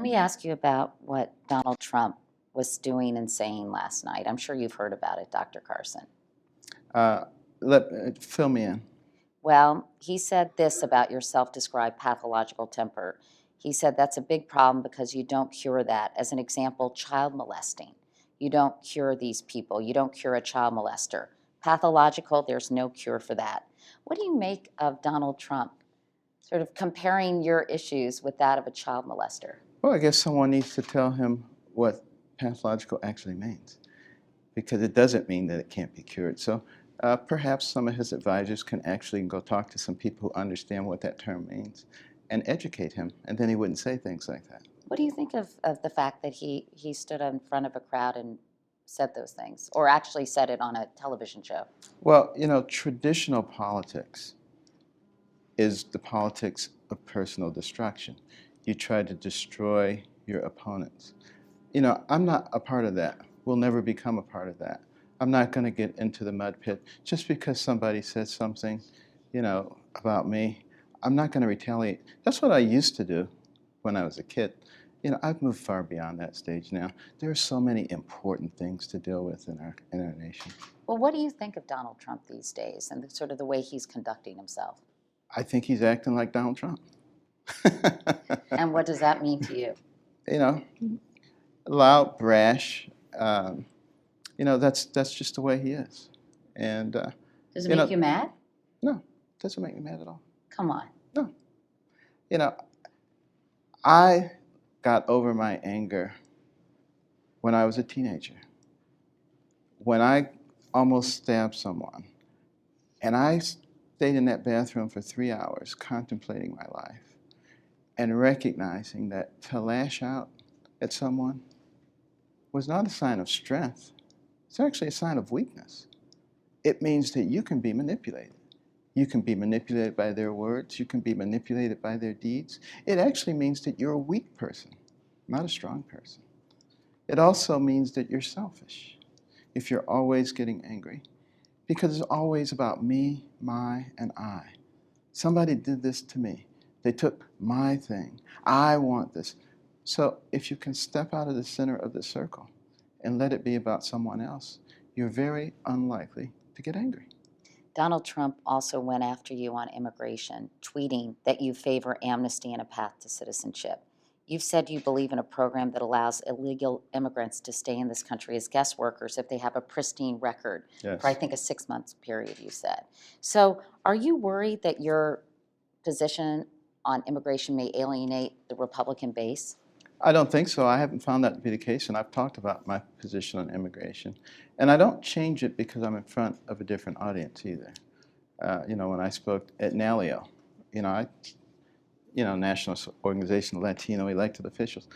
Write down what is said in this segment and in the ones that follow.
Let me ask you about what Donald Trump was doing and saying last night. I'm sure you've heard about it, Dr. Carson. Uh, Fill me in. Well, he said this about your self-described pathological temper. He said that's a big problem because you don't cure that. As an example, child molesting. You don't cure these people. You don't cure a child molester. Pathological, there's no cure for that. What do you make of Donald Trump sort of comparing your issues with that of a child molester? Well, I guess someone needs to tell him what pathological actually means, because it doesn't mean that it can't be cured. So perhaps some of his advisors can actually go talk to some people who understand what that term means and educate him, and then he wouldn't say things like that. What do you think of the fact that he stood in front of a crowd and said those things, or actually said it on a television show? Well, traditional politics is the politics of personal destruction. You try to destroy your opponents. I'm not a part of that. We'll never become a part of that. I'm not going to get into the mud pit just because somebody says something, about me. I'm not going to retaliate. That's what I used to do when I was a kid. I've moved far beyond that stage now. There are so many important things to deal with in our nation. Well, what do you think of Donald Trump these days and sort of the way he's conducting himself? I think he's acting like Donald Trump. And what does that mean to you? you know, Loud, brash. That's just the way he is. And Does it make you mad? no, it doesn't make me mad at all. Come on. No. I got over my anger when I was a teenager, when I almost stabbed someone, and I stayed in that bathroom for 3 hours contemplating my life and recognizing that to lash out at someone was not a sign of strength. It's actually a sign of weakness. It means that you can be manipulated. You can be manipulated by their words. You can be manipulated by their deeds. It actually means that you're a weak person, not a strong person. It also means that you're selfish if you're always getting angry, because it's always about me, my, and I. Somebody did this to me. They took my thing. I want this. So if you can step out of the center of the circle and let it be about someone else, you're very unlikely to get angry. Donald Trump also went after you on immigration, tweeting that you favor amnesty and a path to citizenship. You've said you believe in a program that allows illegal immigrants to stay in this country as guest workers if they have a pristine record for, I think, a 6-month period, you said. So are you worried that your position on immigration may alienate the Republican base? I don't think so. I haven't found that to be the case, and I've talked about my position on immigration. And I don't change it because I'm in front of a different audience either. When I spoke at NALIO, National Organization of Latino Elected Officials,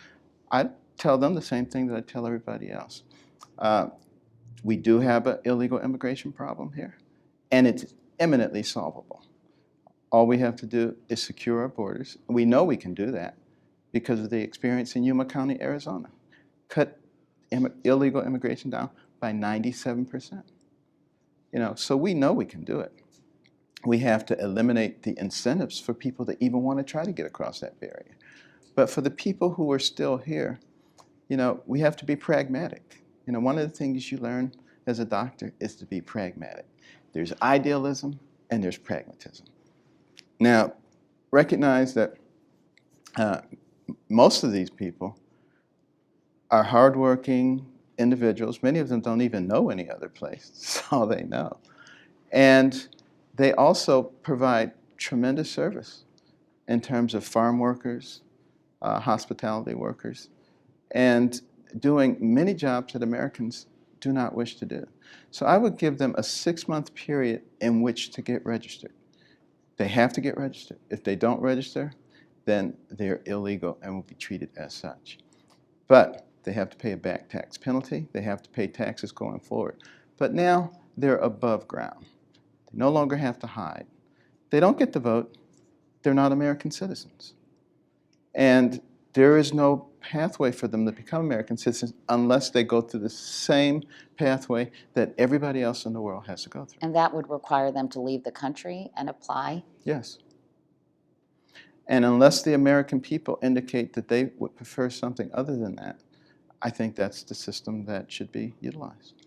I tell them the same thing that I tell everybody else. We do have an illegal immigration problem here, and it's eminently solvable. All we have to do is secure our borders. We know we can do that because of the experience in Yuma County, Arizona. Cut illegal immigration down by 97%. So we know we can do it. We have to eliminate the incentives for people that even want to try to get across that barrier. But for the people who are still here, we have to be pragmatic. One of the things you learn as a doctor is to be pragmatic. There's idealism and there's pragmatism. Now, recognize that most of these people are hardworking individuals. Many of them don't even know any other place. That's all they know. And they also provide tremendous service in terms of farm workers, hospitality workers, and doing many jobs that Americans do not wish to do. So I would give them a 6-month period in which to get registered. They have to get registered. If they don't register, then they're illegal and will be treated as such. But they have to pay a back tax penalty. They have to pay taxes going forward. But now they're above ground. They no longer have to hide. They don't get to vote. They're not American citizens. And there is no pathway for them to become American citizens unless they go through the same pathway that everybody else in the world has to go through. And that would require them to leave the country and apply? Yes. And unless the American people indicate that they would prefer something other than that, I think that's the system that should be utilized.